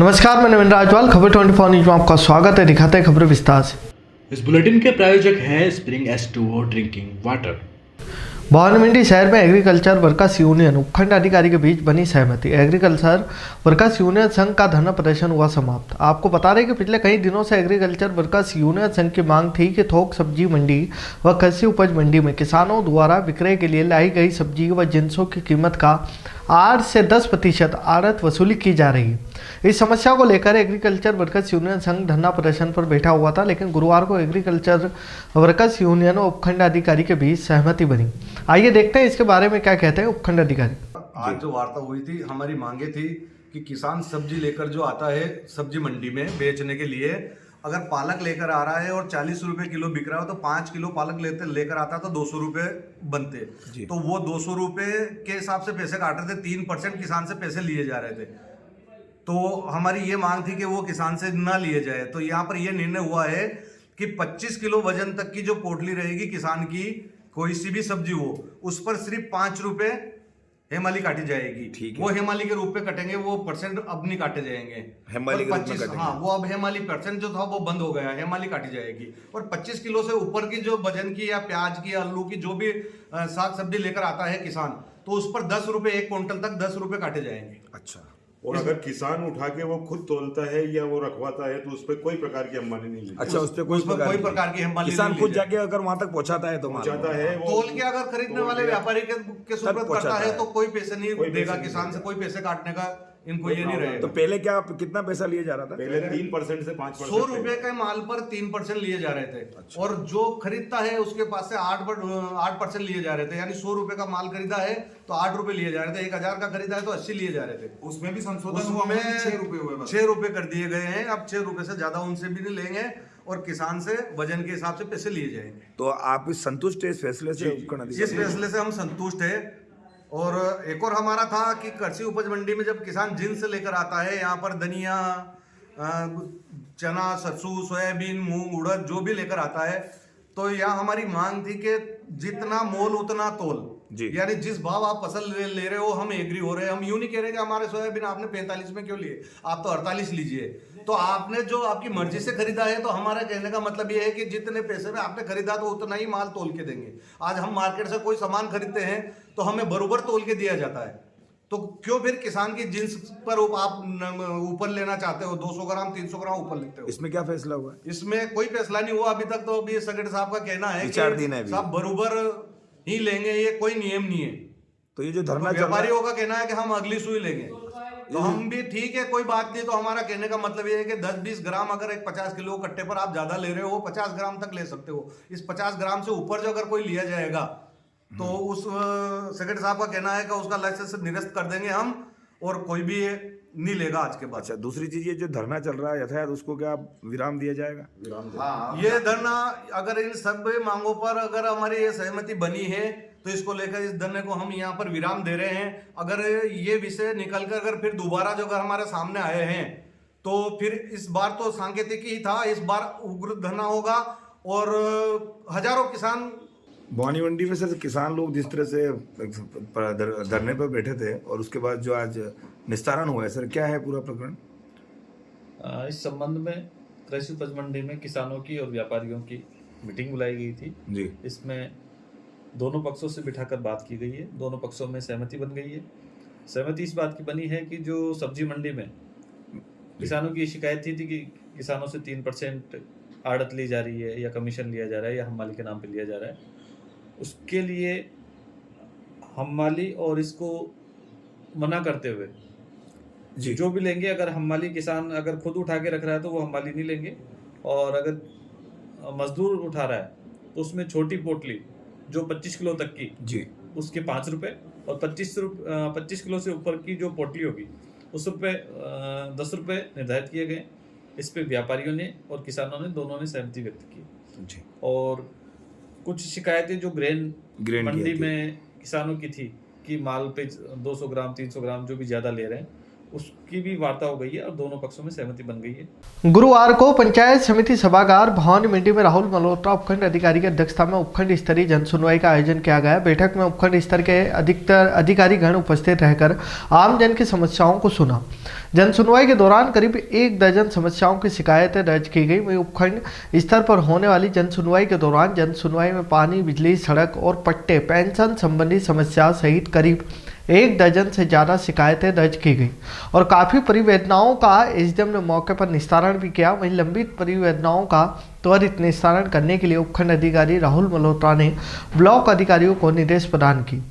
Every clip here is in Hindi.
नमस्कार, मैं नवीन राजवाल। खबर 24 न्यूज में आपका स्वागत है। दिखाते हैं खबरें विस्तार से। इस बुलेटिन के प्रायोजक हैं spring S2O drinking water. Bhawani Mandi शहर में एग्रीकल्चर वर्कर्स यूनियन उपखंड अधिकारी के बीच बनी सहमति। एग्रीकल्चर वर्कर्स यूनियन संघ का धरना प्रदर्शन हुआ समाप्त। आपको बता दें कि पिछले कई दिनों से एग्रीकल्चर वर्कर्स यूनियन संघ की मांग थी कि थोक सब्जी मंडी व कृषि उपज मंडी में किसानों द्वारा विक्रय के लिए लाई गई सब्जी व जिनसों की कीमत का 8 से 10% आड़त वसूली की जा रही है। इस समस्या को लेकर एग्रीकल्चर वर्कर्स यूनियन संघ धरना प्रदर्शन पर बैठा हुआ था, लेकिन गुरुवार को एग्रीकल्चर वर्कर्स यूनियन और उपखंड अधिकारी के बीच सहमति बनी। आइए देखते हैं इसके बारे में क्या कहते हैं उपखंड अधिकारी। आज जो वार्ता हुई थी, हमारी मांगे थी कि किसान सब्जी लेकर जो आता है सब्जी मंडी में बेचने के लिए, अगर पालक लेकर आ रहा है और 40 रुपए किलो बिक रहा है तो 5 किलो पालक लेकर आता तो 200 रुपए बनते। तो वो 200 रुपए के हिसाब से पैसे काट रहे थे, 3% किसान से पैसे लिए जा रहे थे। तो हमारी ये मांग थी कि वो किसान से ना लिए जाए। तो यहाँ पर ये निर्णय हुआ है कि 25 किलो वजन तक की जो पोटली रहेगी किसान की, कोई सी भी सब्जी हो, उस पर सिर्फ 5 रुपए हेमाली काटी जाएगी। ठीक है। वो हेमाली के रूप में कटेंगे, वो परसेंट अब नहीं काटे जाएंगे। हेमाली 25, हाँ, वो अब हेमाली परसेंट जो था वो बंद हो गया, हेमाली काटी जाएगी। और 25 किलो से ऊपर की जो वजन की या प्याज की, आलू की, जो भी साग सब्जी लेकर आता है किसान, तो उस पर 10 रुपए, 1 क्विंटल तक 10 रुपए काटे जाएंगे। अच्छा। और अगर किसान उठा के वो खुद तोलता है या वो रखवाता है तो उस पर कोई प्रकार की अंबानी नहीं लेती। अच्छा, उस पर कोई प्रकार की अंबानी, किसान खुद जाके अगर वहां तक पहुंचाता है तो पहुंचाता है, तोल के अगर खरीदने वाले व्यापारी के सूरत करता है तो कोई पैसे नहीं देगा किसान से, कोई पैसे काटने का इनको ये नहीं रहेगा। तो पहले क्या कितना पैसा लिया जा रहा था? पहले 3% से 5%। 100 रुपए के माल पर 3% लिए जा रहे थे। अच्छा। और जो खरीदता है उसके पास से 8% लिए जा रहे थे। यानी 100 रुपए का माल खरीदा है तो 8 रुपए लिए जा रहे थे। 1000 का खरीदा है तो 80 लिए जा रहे थे। उसमें भी संशोधन हुआ, 6 रुपए हुए, 6 रुपए कर दिए गए हैं। अब 6 रुपए से ज्यादा उनसे भी नहीं लेंगे और किसान से वजन के हिसाब से पैसे लिए जाएंगे। तो आप संतुष्ट है इस फैसले से? इस फैसले से हम संतुष्ट है। और एक और हमारा था कि कृषि उपज मंडी में जब किसान जिन्स लेकर आता है, यहाँ पर धनिया, चना, सरसों, सोयाबीन, मूंग, उड़द जो भी लेकर आता है, तो यहाँ हमारी मांग थी कि जितना मोल उतना तोल। यानी जिस भाव आप फसल ले रहे हो, हम एग्री हो रहे हैं। हम यूं नहीं कह रहे कि हमारे सोयाबीन आपने 45 में क्यों लिए, आप तो 48 लीजिए। तो आपने जो आपकी मर्जी से खरीदा है, तो हमारा कहने का मतलब ये है कि जितने पैसे में आपने खरीदा तो उतना ही माल तोल के देंगे। आज हम मार्केट से कोई सामान खरीदते हैं तो हमें बरोबर तोल के दिया जाता है, तो क्यों फिर किसान की जिन्स पर आप ऊपर लेना चाहते हो? 200 ग्राम 300 ग्राम ऊपर लेते हो। इसमें क्या फैसला हुआ? इसमें कोई फैसला नहीं हुआ अभी तक। तो अभी सेक्रेटरी साहब का कहना है कि साहब बरोबर ही लेंगे, ये कोई नियम नहीं है। तो ये जो धरना व्यापारियों का कहना है कि हम अगली सुई लेंगे, तो हम भी ठीक है, कोई बात नहीं। तो हमारा कहने का मतलब ये है कि 10-20 ग्राम अगर एक 50 किलो कट्टे पर आप ज्यादा ले रहे हो, 50 ग्राम तक ले सकते हो। इस 50 ग्राम से ऊपर जो अगर कोई लिया जाएगा तो उस सेक्रेटरी साहब का कहना है कि उसका लाइसेंस निरस्त कर देंगे हम, और कोई भी नहीं लेगा आज के बाद। अच्छा, दूसरी चीज, ये जो धरना चल रहा है यथायथ, उसको क्या विराम दिया जाएगा? हाँ, ये धरना अगर इन सब मांगों पर अगर हमारी ये सहमति बनी है तो इसको लेकर इस धरने को हम यहाँ पर विराम दे रहे हैं। अगर ये विषय निकल कर अगर फिर दोबारा जो अगर हमारे सामने आए हैं तो फिर इस बार तो सांकेतिक ही था, इस बार उग्र धरना होगा और हजारों किसान। भवानी मंडी में सर किसान लोग जिस तरह से धरने पर बैठे थे और उसके बाद जो आज निस्तारण हुआ है, सर क्या है पूरा प्रकरण? इस संबंध में कृषि उपज मंडी में किसानों की और व्यापारियों की मीटिंग बुलाई गई थी जी। इसमें दोनों पक्षों से बिठाकर बात की गई है, दोनों पक्षों में सहमति बन गई है। सहमति इस बात की बनी है कि जो सब्जी मंडी में किसानों की शिकायत थी कि किसानों से 3% आड़त ली जा रही है या कमीशन लिया जा रहा है या हम्माली के नाम पे लिया जा रहा है, उसके लिए हम्माली और इसको मना करते हुए जी जो भी लेंगे, अगर हम्माली किसान अगर खुद उठा के रख रहा है तो वो हम्माली नहीं लेंगे, और अगर मजदूर उठा रहा है तो उसमें छोटी पोटली जो 25 किलो तक की जी, उसके 5 रुपए, और 25 किलो से ऊपर की जो पोटली होगी उस पे 10 रुपए निर्धारित किए गए। इस पे व्यापारियों ने और किसानों ने दोनों ने सहमति व्यक्त की जी। और कुछ शिकायतें जो ग्रेन मंडी में किसानों की थी कि माल पे 200 ग्राम 300 ग्राम जो भी ज़्यादा ले रहे हैं, उसकी भी वार्ता हो गई है और दोनों पक्षों में सहमति बन गई है। गुरुवार को पंचायत समिति सभागार भवानी मंडी में राहुल मल्होत्रा उपखंड अधिकारी की अध्यक्षता में उपखंड स्तरीय जन सुनवाई का आयोजन किया गया। बैठक में उपखंड स्तर के अधिकतर अधिकारी गण उपस्थित रहकर आम जन की समस्याओं को सुना। जन सुनवाई के दौरान करीब 1 दर्जन समस्याओं की शिकायतें दर्ज की गई। वहीं उपखंड स्तर पर होने वाली जन सुनवाई के दौरान जन सुनवाई में पानी, बिजली, सड़क और पट्टे, पेंशन संबंधी समस्या सहित करीब 1 दर्जन से ज़्यादा शिकायतें दर्ज की गई और काफ़ी परिवेदनाओं का एसडीएम ने मौके पर निस्तारण भी किया। वहीं लंबित परिवेदनाओं का त्वरित निस्तारण करने के लिए उपखंड अधिकारी राहुल मल्होत्रा ने ब्लॉक अधिकारियों को निर्देश प्रदान किए।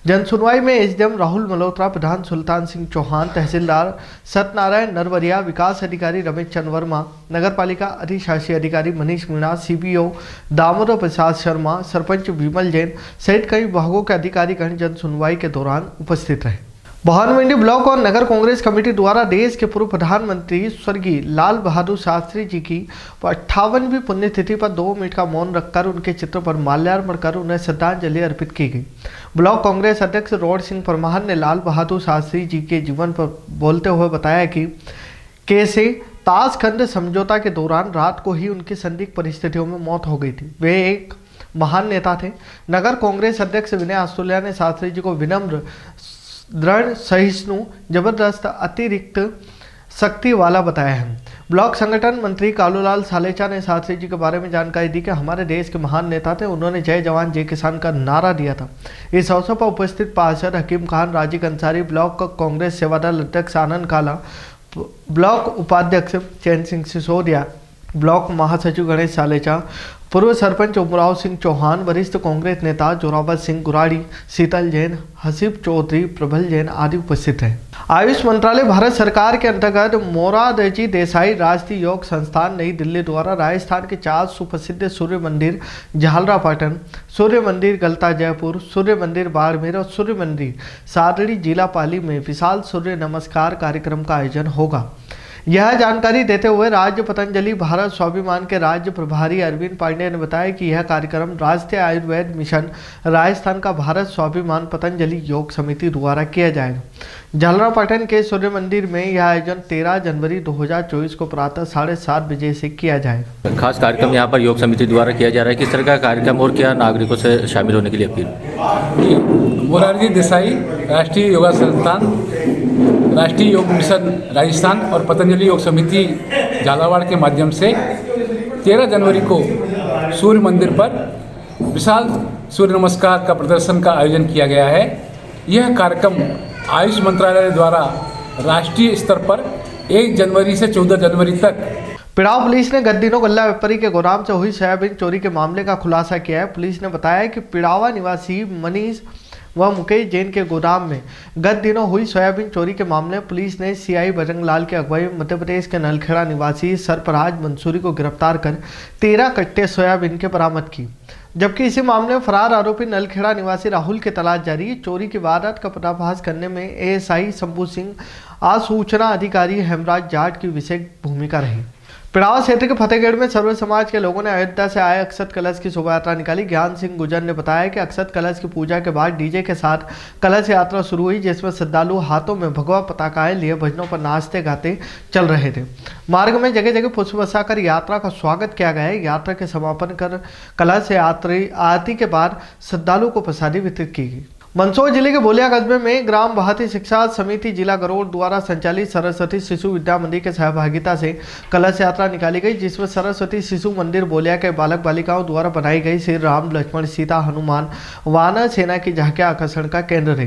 जन सुनवाई में एसडीएम राहुल मल्होत्रा, प्रधान सुल्तान सिंह चौहान, तहसीलदार सत्यनारायण नरवरिया, विकास अधिकारी रमेश चंद्र वर्मा, नगरपालिका अधिशासी अधिकारी मनीष मीणा, सीबीओ दामोदर प्रसाद शर्मा, सरपंच विमल जैन सहित कई विभागों के अधिकारीगण जन सुनवाई के दौरान उपस्थित रहे। भवानी मंडी ब्लॉक और नगर कांग्रेस कमेटी द्वारा देश के पूर्व प्रधानमंत्री स्वर्गीय लाल बहादुर शास्त्री जी की 58वीं पुण्यतिथि पर 2 मिनट का मौन रखकर उनके चित्र पर माल्यार्पण कर उन्हें श्रद्धांजलि अर्पित की गई। ब्लॉक कांग्रेस अध्यक्ष रोड सिंह परमार ने लाल बहादुर शास्त्री जी के जीवन पर बोलते हुए बताया कि कैसे ताशखंड समझौता के दौरान रात को ही उनकी संदिग्ध परिस्थितियों में मौत हो गई थी। वे एक महान नेता थे। नगर कांग्रेस अध्यक्ष विनय आस्तुल्या ने शास्त्री जी को विनम्र, दृढ़, सहिष्णु, जबरदस्त, अतिरिक्त शक्ति वाला बताया है। ब्लॉक संगठन मंत्री कालूलाल सालेचा ने शास्त्री जी के बारे में जानकारी दी कि हमारे देश के महान नेता थे। उन्होंने जय जवान जय किसान का नारा दिया था। इस अवसर पर उपस्थित पार्षद हकीम खान, राजीव अंसारी, ब्लॉक कांग्रेस सेवादल अध्यक्ष आनंद काला, ब्लॉक उपाध्यक्ष चैन सिंह सिसोदिया, ब्लॉक महासचिव गणेश सालेचा, पूर्व सरपंच उमराव सिंह चौहान, वरिष्ठ कांग्रेस नेता जोरावर सिंह गुराड़ी, शीतल जैन, हसीब चौधरी, प्रबल जैन आदि उपस्थित हैं। आयुष मंत्रालय भारत सरकार के अंतर्गत मोरारजी देसाई राष्ट्रीय योग संस्थान नई दिल्ली द्वारा राजस्थान के 4 सुप्रसिद्ध सूर्य मंदिर झालरापाटन, सूर्य मंदिर गलता जयपुर, सूर्य मंदिर बाड़मेर और सूर्य मंदिर सादड़ी जिला पाली में विशाल सूर्य नमस्कार कार्यक्रम का आयोजन होगा। यह जानकारी देते हुए राज्य पतंजलि भारत स्वाभिमान के राज्य प्रभारी अरविंद पांडे ने बताया कि यह कार्यक्रम राष्ट्रीय आयुर्वेद मिशन राजस्थान का भारत स्वाभिमान पतंजलि योग समिति द्वारा किया जाएगा। झालरापाटन के सूर्य मंदिर में यह आयोजन 13 जनवरी 2024 को प्रातः 7:30 बजे से किया जाएगा। खास कार्यक्रम यहाँ पर योग समिति द्वारा किया जा रहा है। किस तरह का कार्यक्रम और क्या नागरिकों से शामिल होने के लिए अपील? मोरारजी देसाई राष्ट्रीय योगा संस्थान, राष्ट्रीय योग मिशन राजस्थान और पतंजलि योग समिति झालावाड़ के माध्यम से 13 जनवरी को सूर्य मंदिर पर विशाल सूर्य नमस्कार का प्रदर्शन का आयोजन किया गया है। यह कार्यक्रम आयुष मंत्रालय द्वारा राष्ट्रीय स्तर पर 1 जनवरी से 14 जनवरी तक। पिड़ाव पुलिस ने गत दिनों गल्ला व्यापारी के गोदाम से हुई सोयाबीन चोरी के मामले का खुलासा किया है। पुलिस ने बताया कि पिड़ावा निवासी मनीष व मुकेश जैन के गोदाम में गत दिनों हुई सोयाबीन चोरी के मामले में पुलिस ने सीआई बजरंग लाल के अगुवाई में मध्य प्रदेश के नलखेड़ा निवासी सरफराज मंसूरी को गिरफ्तार कर 13 कट्टे सोयाबीन के बरामद की। जबकि इसी मामले में फरार आरोपी नलखेड़ा निवासी राहुल की तलाश जारी है। चोरी की वारदात का पर्दाफाश करने में एएसआई शंभू सिंह, आसूचना अधिकारी हेमराज जाट की विशेष भूमिका रही। पिड़ावा क्षेत्र के फतेहगढ़ में सर्व समाज के लोगों ने अयोध्या से आए अक्षत कलश की शोभा यात्रा निकाली। ज्ञान सिंह गुजर ने बताया कि अक्षत कलश की पूजा के बाद डीजे के साथ कलश यात्रा शुरू हुई, जिसमें श्रद्धालु हाथों में भगवा पताकाएं लिए भजनों पर नाचते गाते चल रहे थे। मार्ग में जगह जगह पुष्प वर्षा कर यात्रा का स्वागत किया गया है। यात्रा के समापन कर कलश यात्री आरती के बाद श्रद्धालु को प्रसादी वितरित की गई। मंदसौर जिले के बोलिया कस्बे में ग्राम भारती शिक्षा समिति जिला गरोड़ द्वारा संचालित सरस्वती शिशु विद्या मंदिर के सहभागिता से कलश यात्रा निकाली गई, जिसमें सरस्वती शिशु मंदिर बोलिया के बालक बालिकाओं द्वारा बनाई गई श्री राम, लक्ष्मण, सीता, हनुमान, वानर सेना की झांकियां आकर्षण का केंद्र रही।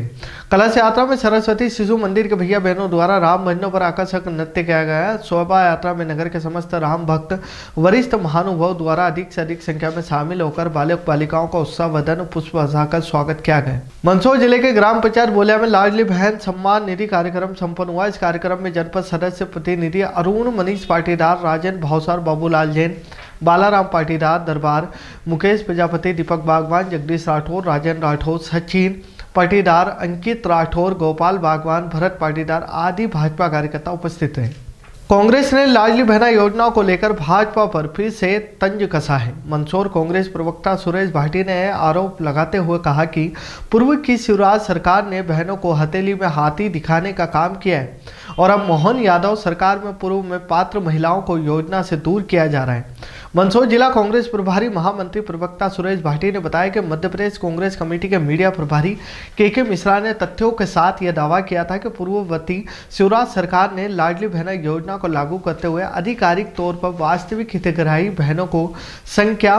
कलश यात्रा में सरस्वती शिशु मंदिर के भैया बहनों द्वारा राम भजनों पर आकर्षक नृत्य किया गया। शोभा यात्रा में नगर के समस्त राम भक्त वरिष्ठ महानुभाव द्वारा अधिक से अधिक संख्या में शामिल होकर बालक बालिकाओं का उत्साहवर्धन पुष्प वर्षाकर स्वागत किया गया। मंदसौर जिले के ग्राम पंचायत बोलिया में लाडली बहन सम्मान निधि कार्यक्रम संपन्न हुआ। इस कार्यक्रम में जनपद सदस्य प्रतिनिधि अरुण, मनीष पाटीदार, राजन भावसार, बाबूलाल जैन, बालाराम पाटीदार दरबार, मुकेश प्रजापति, दीपक बागवान, जगदीश राठौर, राजन राठौर, सचिन पाटीदार, अंकित राठौर, गोपाल बागवान, भरत पाटीदार आदि भाजपा कार्यकर्ता उपस्थित रहे। कांग्रेस ने लाडली बहना योजना को लेकर भाजपा पर फिर से तंज कसा है। मंदसौर कांग्रेस प्रवक्ता सुरेश भाटी ने आरोप लगाते हुए कहा कि पूर्व की शिवराज सरकार ने बहनों को हथेली में हाथी दिखाने का काम किया है और अब मोहन यादव सरकार में पूर्व में पात्र महिलाओं को योजना से दूर किया जा रहा है। मंदसौर जिला कांग्रेस प्रभारी महामंत्री प्रवक्ता सुरेश भाटी ने बताया कि मध्य प्रदेश कांग्रेस कमेटी के मीडिया प्रभारी के मिश्रा ने तथ्यों के साथ यह दावा किया था कि पूर्ववर्ती शिवराज सरकार ने लाडली बहना योजना को लागू करते हुए आधिकारिक तौर पर वास्तविक हितग्राही बहनों को संख्या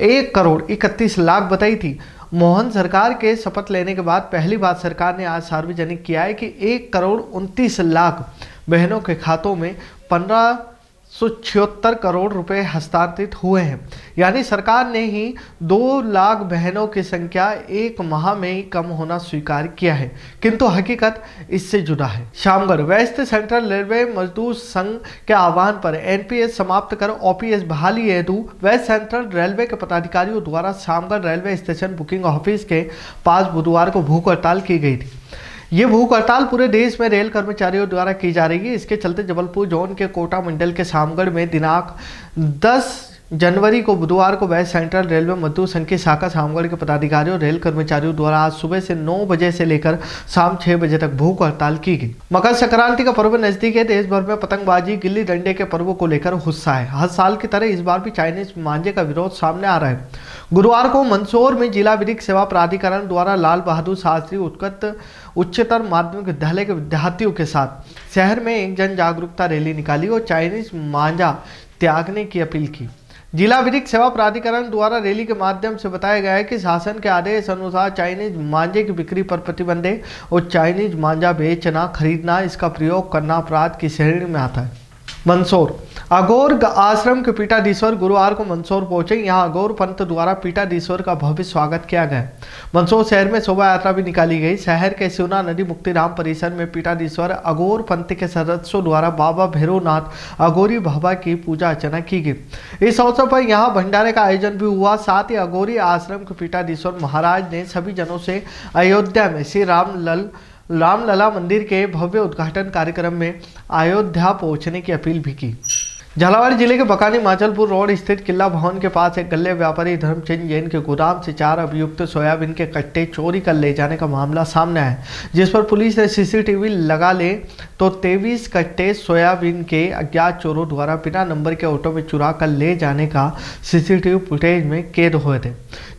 1,31,00,000 बताई थी। मोहन सरकार के शपथ लेने के बाद पहली बार सरकार ने आज सार्वजनिक किया है कि 1,29,00,000 बहनों के खातों में 1,576 करोड़ रुपए हस्तांतरित हुए हैं। यानी सरकार ने ही 2 लाख बहनों की संख्या एक माह में ही कम होना स्वीकार किया है, किंतु हकीकत इससे जुड़ा है। शामगढ़ वेस्ट सेंट्रल रेलवे मजदूर संघ के आह्वान पर एनपीएस समाप्त कर ओपीएस बहाली हेतु वेस्ट सेंट्रल रेलवे के पदाधिकारियों द्वारा Shamgarh railway station booking office के पास बुधवार को भूख हड़ताल की गई थी। ये भूख हड़ताल पूरे देश में रेल कर्मचारियों द्वारा की जा रही है। इसके चलते जबलपुर जोन के कोटा मंडल के शामगढ़ में दिनांक 10 जनवरी को बुधवार को वेस्ट सेंट्रल रेलवे मजदूर संघ की शाखा शामगढ़ के पदाधिकारियों और रेल कर्मचारियों द्वारा आज सुबह से 9 बजे से लेकर शाम 6 बजे तक भूख हड़ताल की गई। मकर संक्रांति का पर्व नजदीक है। देश भर में पतंगबाजी गिल्ली डंडे के पर्व को लेकर उत्साह है। हर साल की तरह इस बार भी चाइनीज मांझे का विरोध सामने आ रहा है। गुरुवार को मंदसौर में जिला विधिक सेवा प्राधिकरण द्वारा लाल बहादुर शास्त्री उच्चतर माध्यमिक विद्यालय के विद्यार्थियों के साथ शहर में एक जन जागरूकता रैली निकाली और चाइनीज मांझा त्यागने की अपील की। जिला विधिक सेवा प्राधिकरण द्वारा रैली के माध्यम से बताया गया है कि शासन के आदेश अनुसार चाइनीज मांझे की बिक्री पर प्रतिबंध है और चाइनीज मांझा बेचना, खरीदना, इसका प्रयोग करना अपराध की श्रेणी में आता है। मंदसौर अघोर आश्रम के पीठाधीश्वर गुरुवार को मंदसौर पहुंचे। यहां अघोर पंथ द्वारा पीठाधीश्वर का भव्य स्वागत किया गया। मंदसौर शहर में शोभा यात्रा भी निकाली गई। शहर के शिवना नदी मुक्तिधाम परिसर में पीठाधीश्वर अघोर पंथ के सदस्यों द्वारा बाबा भैरवनाथ अघोरी बाबा की पूजा अर्चना की गई। इस अवसर पर यहां भंडारे का आयोजन भी हुआ। साथ ही अघोरी आश्रम के पीठाधीश्वर महाराज ने सभी जनों से अयोध्या में श्री रामलला मंदिर के भव्य उद्घाटन कार्यक्रम में अयोध्या पहुंचने की अपील भी की। झालावाड़ जिले के बकानी माचलपुर रोड स्थित किला भवन के पास एक गल्ले व्यापारी धर्मचंद जैन के गोदाम से 4 अभियुक्त सोयाबीन के कट्टे चोरी कर ले जाने का मामला सामने आया, जिस पर पुलिस ने सीसीटीवी लगा ले तो 23 कट्टे सोयाबीन के अज्ञात चोरों द्वारा बिना नंबर के ऑटो में चुरा कर ले जाने का सीसीटीवी फुटेज में कैद हुए थे,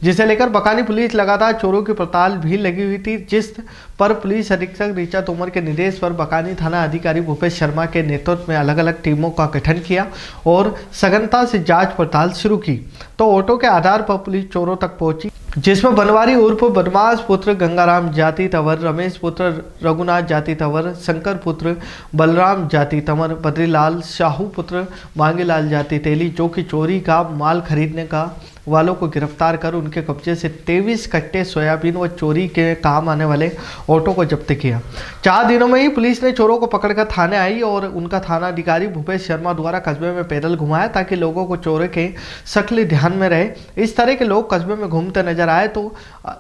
जिसे लेकर बकानी पुलिस लगातार चोरों की पड़ताल भी लगी हुई थी। जिस पर पुलिस अधीक्षक ऋचा तोमर के निर्देश पर बकानी थाना अधिकारी भूपेश शर्मा के नेतृत्व में अलग अलग टीमों का गठन किया और सघनता से जांच पड़ताल शुरू की तो ऑटो के आधार पर पुलिस चोरों तक पहुंची, जिसमें बनवारी उर्फ बदमाश पुत्र गंगाराम जाति तंवर, रमेश पुत्र रघुनाथ जाति तंवर, शंकर पुत्र बलराम जाति तंवर, बद्रीलाल शाहू पुत्र मांगीलाल जाति तेली, जो कि चोरी का माल खरीदने का वालों को गिरफ्तार कर उनके कब्जे से 23 कट्टे सोयाबीन व चोरी के काम आने वाले ऑटो को जब्त किया। 4 दिनों में ही पुलिस ने चोरों को पकड़कर थाने आई और उनका थाना अधिकारी भूपेश शर्मा द्वारा कस्बे में पैदल घुमाया ताकि लोगों को चोरों के शक्ल ध्यान में रहे। इस तरह के लोग कस्बे में घूमते नजर आए तो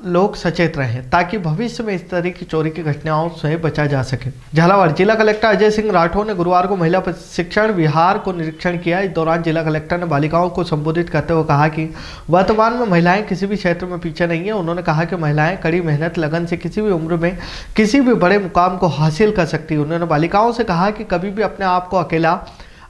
लोग सचेत रहें ताकि भविष्य में इस तरह की चोरी की घटनाओं से बचा जा सके। झालावाड़ जिला कलेक्टर अजय सिंह राठौर ने गुरुवार को महिला प्रशिक्षण विहार को निरीक्षण किया। इस दौरान जिला कलेक्टर ने बालिकाओं को संबोधित करते हुए कहा कि वर्तमान में महिलाएं किसी भी क्षेत्र में पीछे नहीं है। उन्होंने कहा कि महिलाएं कड़ी मेहनत लगन से किसी भी उम्र में किसी भी बड़े मुकाम को हासिल कर सकती है। उन्होंने बालिकाओं से कहा कि कभी भी अपने आप को अकेला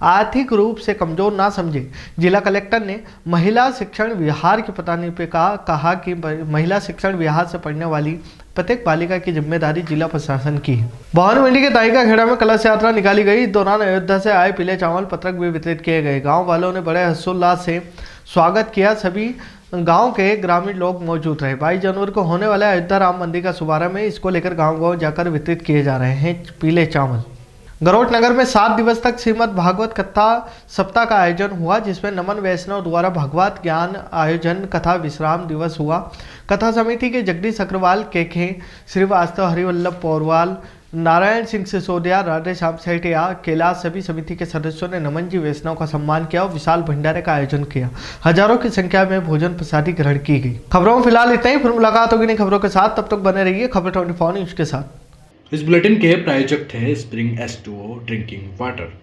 आर्थिक रूप से कमजोर ना समझे। जिला कलेक्टर ने महिला शिक्षण विहार के प्रधान पे कहा कि महिला शिक्षण विहार से पढ़ने वाली प्रत्येक बालिका की जिम्मेदारी जिला प्रशासन की है। भवन मंडी के ताइका खेड़ा में कलश यात्रा निकाली गई। इस दौरान अयोध्या से आए पीले चावल पत्रक भी वितरित किए गए। गाँव वालों ने बड़े हर्षोल्लास से स्वागत किया। सभी गांव के ग्रामीण लोग मौजूद रहे। 22 जनवरी को होने वाले अयोध्या राम मंदिर का शुभारंभ है। इसको लेकर गांव-गांव जाकर वितरित किए जा रहे हैं पीले चावल। गरोट नगर में 7 दिवस तक श्रीमद् भागवत कथा सप्ताह का आयोजन हुआ, जिसमें नमन वैष्णव द्वारा भगवत ज्ञान आयोजन कथा विश्राम दिवस हुआ। कथा समिति के जगदीश अग्रवाल, केखे श्रीवास्तव, हरिवल्लभ पौरवाल, नारायण सिंह सिसोदिया, राधे श्याम सेठिया, कैलाश सभी समिति के सदस्यों ने नमन जी वैष्णव का सम्मान किया और विशाल भंडारे का आयोजन किया। हजारों की संख्या में भोजन प्रसादी ग्रहण की गई। खबरों में फिलहाल इतना ही। फिर मुलाकात होगी नई खबरों के साथ। तब तक बने रहिए खबर 24 न्यूज के साथ। इस बुलेटिन के प्रायोजक थे स्प्रिंग S2O ड्रिंकिंग वाटर।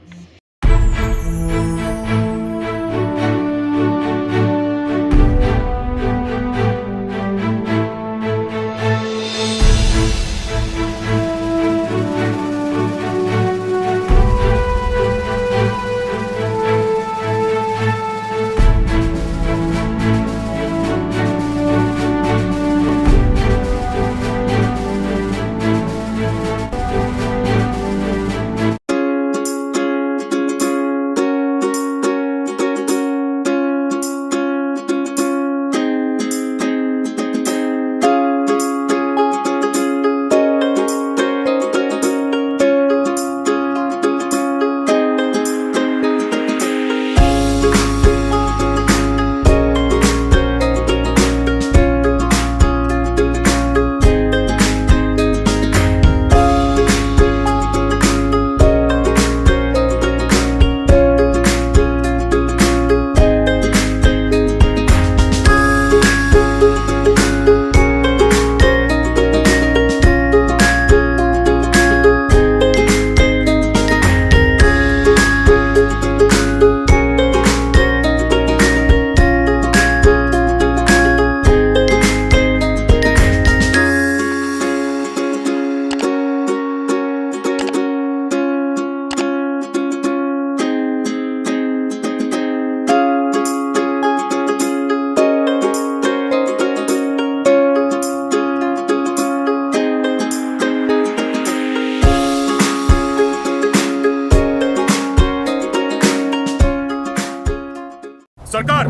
सरकार,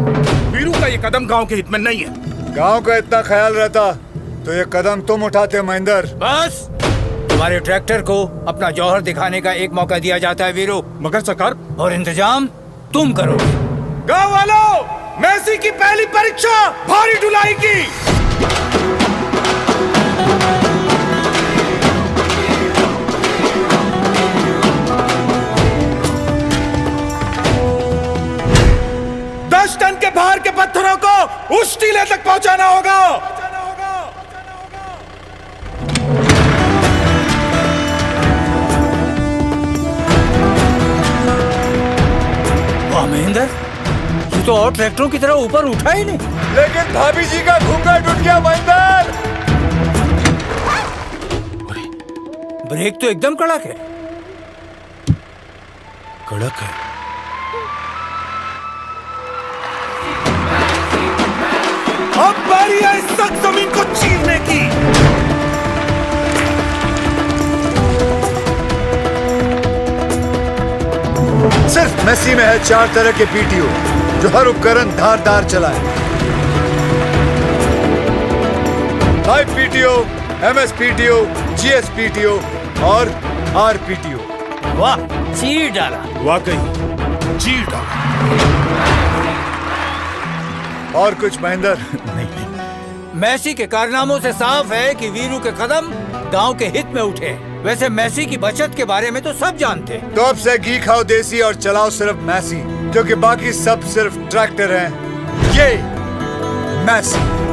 वीरू का ये कदम गांव के हित में नहीं है। गांव का इतना ख्याल रहता तो ये कदम तुम उठाते महेंद्र। बस तुम्हारे ट्रैक्टर को अपना जौहर दिखाने का एक मौका दिया जाता है वीरू। मगर सरकार, और इंतजाम तुम करोगे। गांव वालों, मेसी की पहली परीक्षा भारी ढुलाई की। टन के भार के पत्थरों को उस टीले तक पहुंचाना होगा। वाह महेंद्र, ये तो और ट्रैक्टरों की तरह ऊपर उठा ही नहीं। लेकिन भाभी जी का घूंघट उठ गया महेंद्र। ब्रेक तो एकदम कड़क है। कड़क है। अब बारी है इस सख्त जमीन को चीरने की। सिर्फ मेसी में है 4 तरह के पीटीओ जो हर उपकरण धारदार चलाए। Live PTO, MS PTO, GS PTO और आर पीटीओ। वाह, चीर डाला। वाकई चीर डाला। और कुछ महेंद्र? मैसी के कारनामों से साफ है कि वीरू के कदम गांव के हित में उठे। वैसे मैसी की बचत के बारे में तो सब जानते। तो अब से घी खाओ देसी और चलाओ सिर्फ मैसी, क्योंकि बाकी सब सिर्फ ट्रैक्टर हैं। ये मैसी।